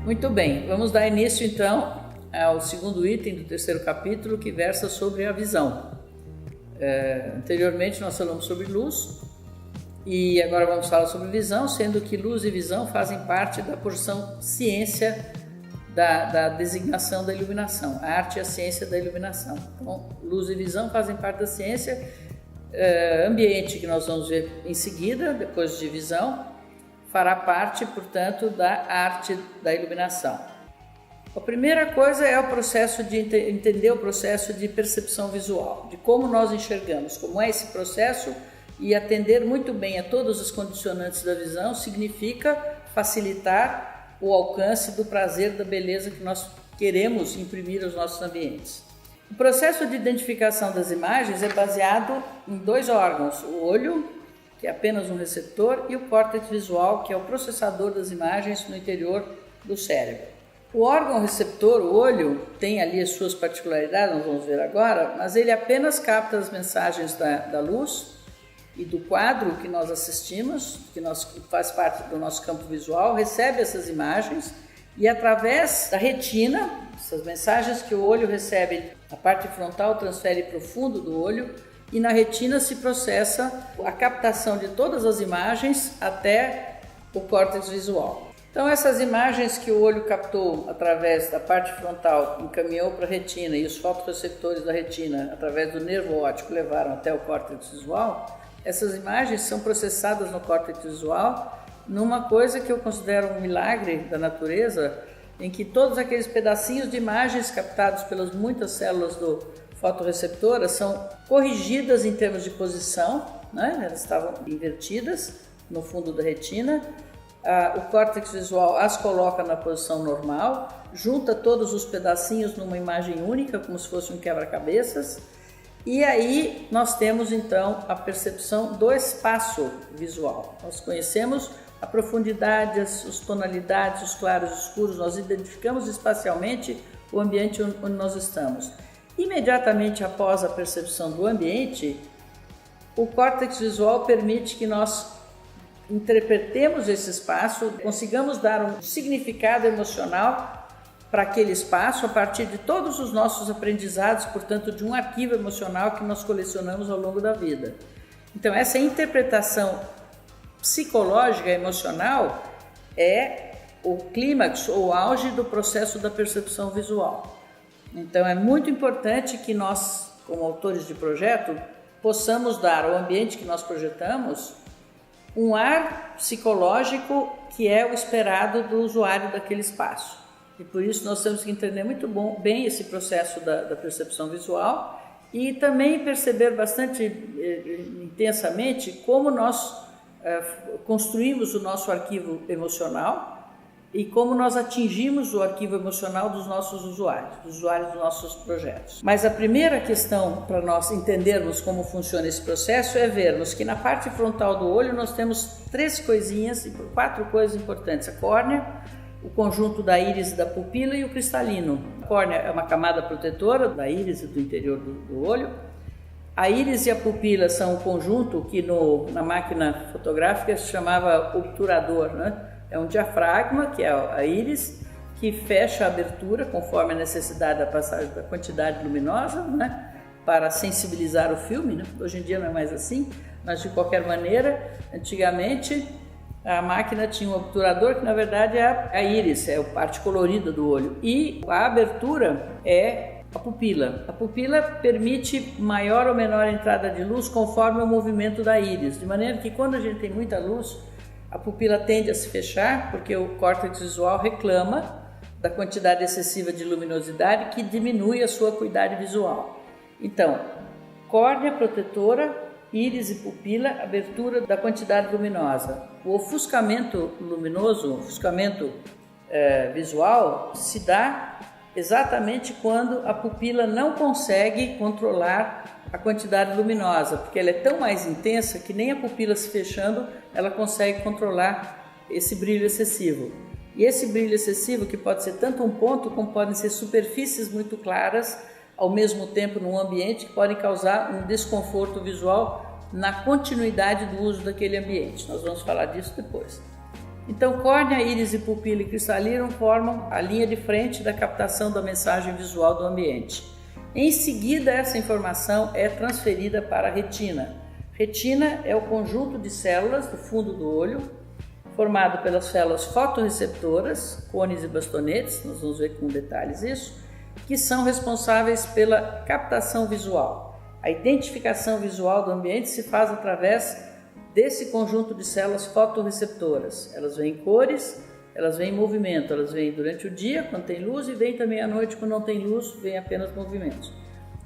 Muito bem, vamos dar início então ao segundo item do terceiro capítulo, que versa sobre a visão. Anteriormente nós falamos sobre luz e agora vamos falar sobre visão, sendo que luz e visão fazem parte da porção ciência da designação da iluminação, a arte e a ciência da iluminação. Então, luz e visão fazem parte da ciência. Ambiente, que nós vamos ver em seguida, depois de visão, fará parte, portanto, da arte da iluminação. A primeira coisa é o processo de entender o processo de percepção visual, de como nós enxergamos, como é esse processo, e atender muito bem a todos os condicionantes da visão significa facilitar o alcance do prazer, da beleza que nós queremos imprimir aos nossos ambientes. O processo de identificação das imagens é baseado em dois órgãos, o olho, que é apenas um receptor, e o córtex visual, que é o processador das imagens no interior do cérebro. O órgão receptor, o olho, tem ali as suas particularidades, nós vamos ver agora, mas ele apenas capta as mensagens da luz e do quadro que nós assistimos, faz parte do nosso campo visual, recebe essas imagens e através da retina, essas mensagens que o olho recebe, a parte frontal transfere para o fundo do olho e na retina se processa a captação de todas as imagens até o córtex visual. Então essas imagens que o olho captou através da parte frontal encaminhou para a retina e os fotorreceptores da retina através do nervo óptico levaram até o córtex visual, essas imagens são processadas no córtex visual numa coisa que eu considero um milagre da natureza, em que todos aqueles pedacinhos de imagens captados pelas muitas células fotorreceptoras são corrigidas em termos de posição, né? Elas estavam invertidas no fundo da retina, o córtex visual as coloca na posição normal, junta todos os pedacinhos numa imagem única, como se fosse um quebra-cabeças, e aí nós temos então a percepção do espaço visual. Nós conhecemos a profundidade, as tonalidades, os claros e escuros, nós identificamos espacialmente o ambiente onde nós estamos. Imediatamente após a percepção do ambiente, o córtex visual permite que nós interpretemos esse espaço, consigamos dar um significado emocional para aquele espaço a partir de todos os nossos aprendizados, portanto, de um arquivo emocional que nós colecionamos ao longo da vida. Então, essa interpretação psicológica, emocional, é o clímax ou auge do processo da percepção visual. Então, é muito importante que nós, como autores de projeto, possamos dar ao ambiente que nós projetamos um ar psicológico que é o esperado do usuário daquele espaço. E por isso nós temos que entender muito bem esse processo da percepção visual e também perceber bastante intensamente como nós construímos o nosso arquivo emocional e como nós atingimos o arquivo emocional dos nossos usuários, dos nossos projetos. Mas a primeira questão para nós entendermos como funciona esse processo é vermos que na parte frontal do olho nós temos quatro coisas importantes: a córnea, o conjunto da íris e da pupila e o cristalino. A córnea é uma camada protetora da íris e do interior do olho. A íris e a pupila são um conjunto que na máquina fotográfica se chamava obturador, né? É um diafragma, que é a íris, que fecha a abertura conforme a necessidade da passagem da quantidade luminosa, né? Para sensibilizar o filme, né? Hoje em dia não é mais assim, mas de qualquer maneira, antigamente a máquina tinha um obturador que na verdade é a íris, é a parte colorida do olho, e a abertura é a pupila. A pupila permite maior ou menor entrada de luz conforme o movimento da íris, de maneira que quando a gente tem muita luz, a pupila tende a se fechar porque o córtex visual reclama da quantidade excessiva de luminosidade que diminui a sua acuidade visual. Então, córnea protetora, íris e pupila, abertura da quantidade luminosa. O ofuscamento luminoso, o ofuscamento visual, se dá exatamente quando a pupila não consegue controlar a quantidade luminosa, porque ela é tão mais intensa que nem a pupila se fechando, ela consegue controlar esse brilho excessivo. E esse brilho excessivo, que pode ser tanto um ponto, como podem ser superfícies muito claras, ao mesmo tempo num ambiente, que podem causar um desconforto visual na continuidade do uso daquele ambiente. Nós vamos falar disso depois. Então, córnea, íris e pupila e cristalino formam a linha de frente da captação da mensagem visual do ambiente. Em seguida, essa informação é transferida para a retina. Retina é o conjunto de células do fundo do olho, formado pelas células fotorreceptoras, cones e bastonetes, nós vamos ver com detalhes isso, que são responsáveis pela captação visual. A identificação visual do ambiente se faz através desse conjunto de células fotorreceptoras. Elas veem cores, elas veem movimento, elas veem durante o dia, quando tem luz, e veem também à noite, quando não tem luz, veem apenas movimentos.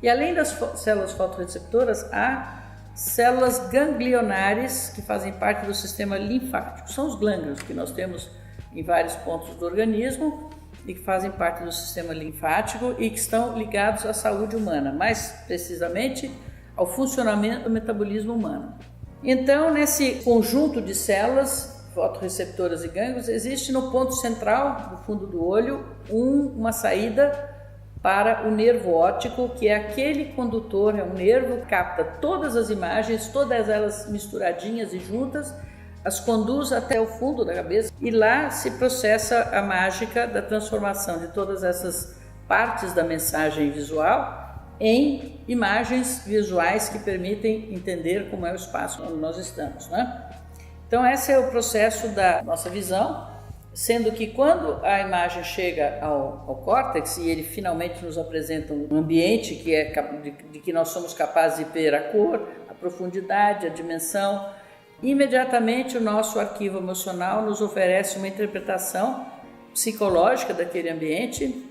E além das células fotorreceptoras, há células ganglionares que fazem parte do sistema linfático. São os glândulos que nós temos em vários pontos do organismo e que fazem parte do sistema linfático e que estão ligados à saúde humana, mais precisamente ao funcionamento do metabolismo humano. Então, nesse conjunto de células fotorreceptoras e gânglios, existe no ponto central do fundo do olho uma saída para o nervo óptico, que é aquele condutor, é um nervo que capta todas as imagens, todas elas misturadinhas e juntas, as conduz até o fundo da cabeça e lá se processa a mágica da transformação de todas essas partes da mensagem visual em imagens visuais que permitem entender como é o espaço onde nós estamos, né? Então esse é o processo da nossa visão, sendo que quando a imagem chega ao córtex e ele finalmente nos apresenta um ambiente que é de que nós somos capazes de ver a cor, a profundidade, a dimensão, imediatamente o nosso arquivo emocional nos oferece uma interpretação psicológica daquele ambiente,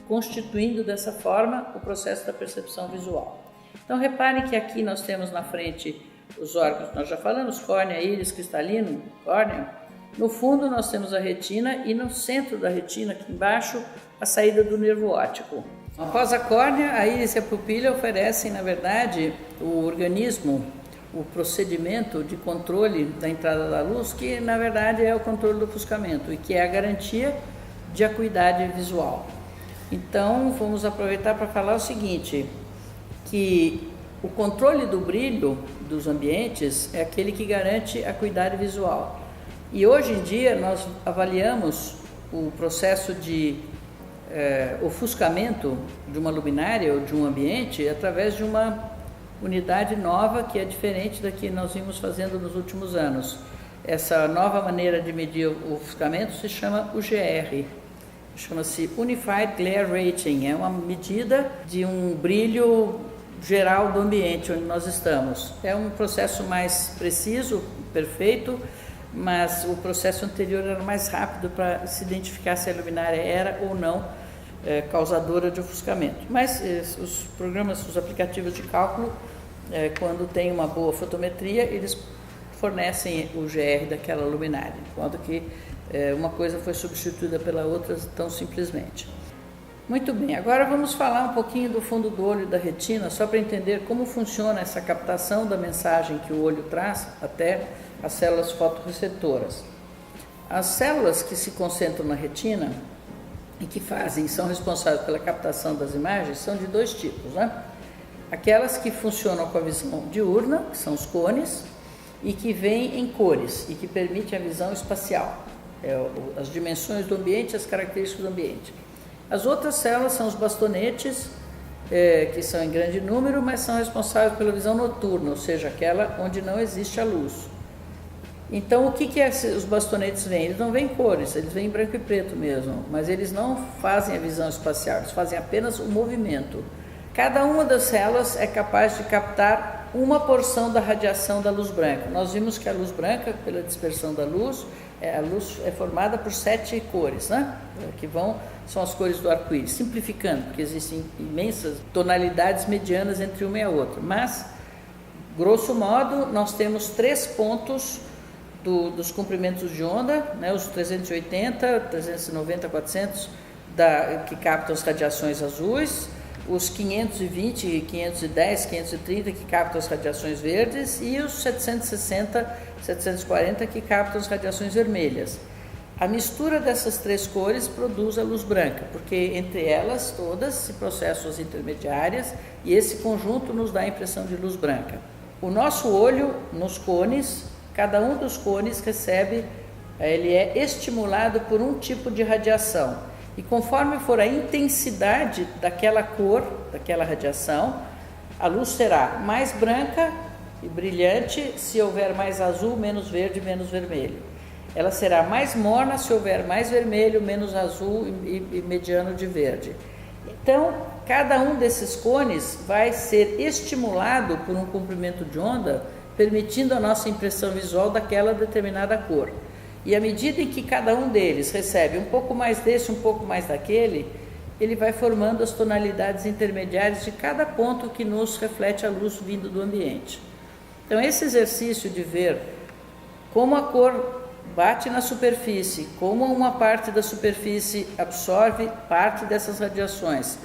constituindo dessa forma o processo da percepção visual. Então reparem que aqui nós temos na frente os órgãos, nós já falamos, córnea, íris, cristalino, córnea. No fundo nós temos a retina e no centro da retina, aqui embaixo, a saída do nervo óptico. Após a córnea, a íris e a pupila oferecem, na verdade, o organismo, o procedimento de controle da entrada da luz, que na verdade é o controle do ofuscamento e que é a garantia de acuidade visual. Então vamos aproveitar para falar o seguinte, que o controle do brilho dos ambientes é aquele que garante a acuidade visual. E hoje em dia nós avaliamos o processo de ofuscamento de uma luminária ou de um ambiente através de uma unidade nova que é diferente da que nós vimos fazendo nos últimos anos. Essa nova maneira de medir o ofuscamento se chama UGR, chama-se Unified Glare Rating, é uma medida de um brilho geral do ambiente onde nós estamos. É um processo mais preciso, perfeito, mas o processo anterior era mais rápido para se identificar se a luminária era ou não causadora de ofuscamento. Mas os programas, os aplicativos de cálculo, quando tem uma boa fotometria, eles fornecem o GR daquela luminária, enquanto que uma coisa foi substituída pela outra tão simplesmente. Muito bem, agora vamos falar um pouquinho do fundo do olho e da retina, só para entender como funciona essa captação da mensagem que o olho traz até as células fotorreceptoras. As células que se concentram na retina e que são responsáveis pela captação das imagens são de dois tipos, né? Aquelas que funcionam com a visão diurna, que são os cones, e que veem em cores e que permitem a visão espacial, as dimensões do ambiente, as características do ambiente. As outras células são os bastonetes, que são em grande número, mas são responsáveis pela visão noturna, ou seja, aquela onde não existe a luz. Então, o que os bastonetes veem? Eles não veem cores, eles veem branco e preto mesmo, mas eles não fazem a visão espacial, eles fazem apenas o movimento. Cada uma das células é capaz de captar uma porção da radiação da luz branca. Nós vimos que a luz branca, pela dispersão da luz, a luz é formada por 7 cores, né? São as cores do arco-íris, simplificando, porque existem imensas tonalidades medianas entre uma e a outra. Mas, grosso modo, nós temos 3 pontos dos comprimentos de onda, né? Os 380, 390, 400, que captam as radiações azuis, os 520, 510, 530 que captam as radiações verdes e os 760, 740 que captam as radiações vermelhas. A mistura dessas 3 cores produz a luz branca, porque entre elas todas se processam as intermediárias e esse conjunto nos dá a impressão de luz branca. O nosso olho, nos cones, cada um dos cones recebe ele é estimulado por um tipo de radiação. E conforme for a intensidade daquela cor, daquela radiação, a luz será mais branca e brilhante se houver mais azul, menos verde, menos vermelho. Ela será mais morna se houver mais vermelho, menos azul e mediano de verde. Então, cada um desses cones vai ser estimulado por um comprimento de onda, permitindo a nossa impressão visual daquela determinada cor. E à medida em que cada um deles recebe um pouco mais desse, um pouco mais daquele, ele vai formando as tonalidades intermediárias de cada ponto que nos reflete a luz vindo do ambiente. Então, esse exercício de ver como a cor bate na superfície, como uma parte da superfície absorve parte dessas radiações,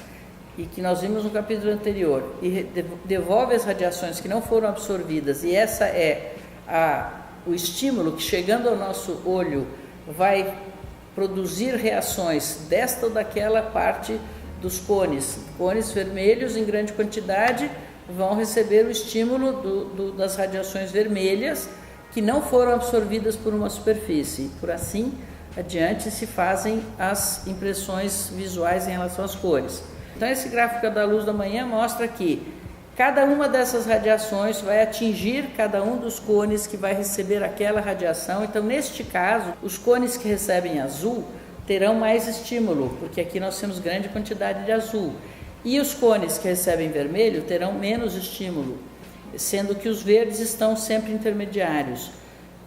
e que nós vimos no capítulo anterior, e devolve as radiações que não foram absorvidas, e essa é o estímulo que, chegando ao nosso olho, vai produzir reações desta ou daquela parte dos cones. Cones vermelhos em grande quantidade vão receber o estímulo das radiações vermelhas que não foram absorvidas por uma superfície. Por assim adiante se fazem as impressões visuais em relação às cores. Então, esse gráfico da luz da manhã mostra que cada uma dessas radiações vai atingir cada um dos cones que vai receber aquela radiação. Então, neste caso, os cones que recebem azul terão mais estímulo, porque aqui nós temos grande quantidade de azul. E os cones que recebem vermelho terão menos estímulo, sendo que os verdes estão sempre intermediários.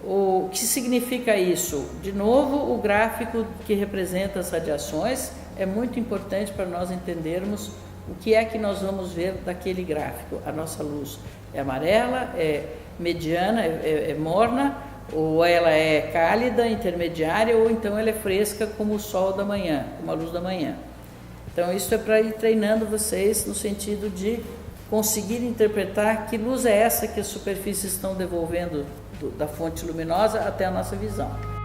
O que significa isso? De novo, o gráfico que representa as radiações é muito importante para nós entendermos o que é que nós vamos ver daquele gráfico. A nossa luz é amarela, é mediana, é morna, ou ela é cálida, intermediária, ou então ela é fresca como o sol da manhã, como a luz da manhã. Então, isso é para ir treinando vocês no sentido de conseguir interpretar que luz é essa que as superfícies estão devolvendo da fonte luminosa até a nossa visão.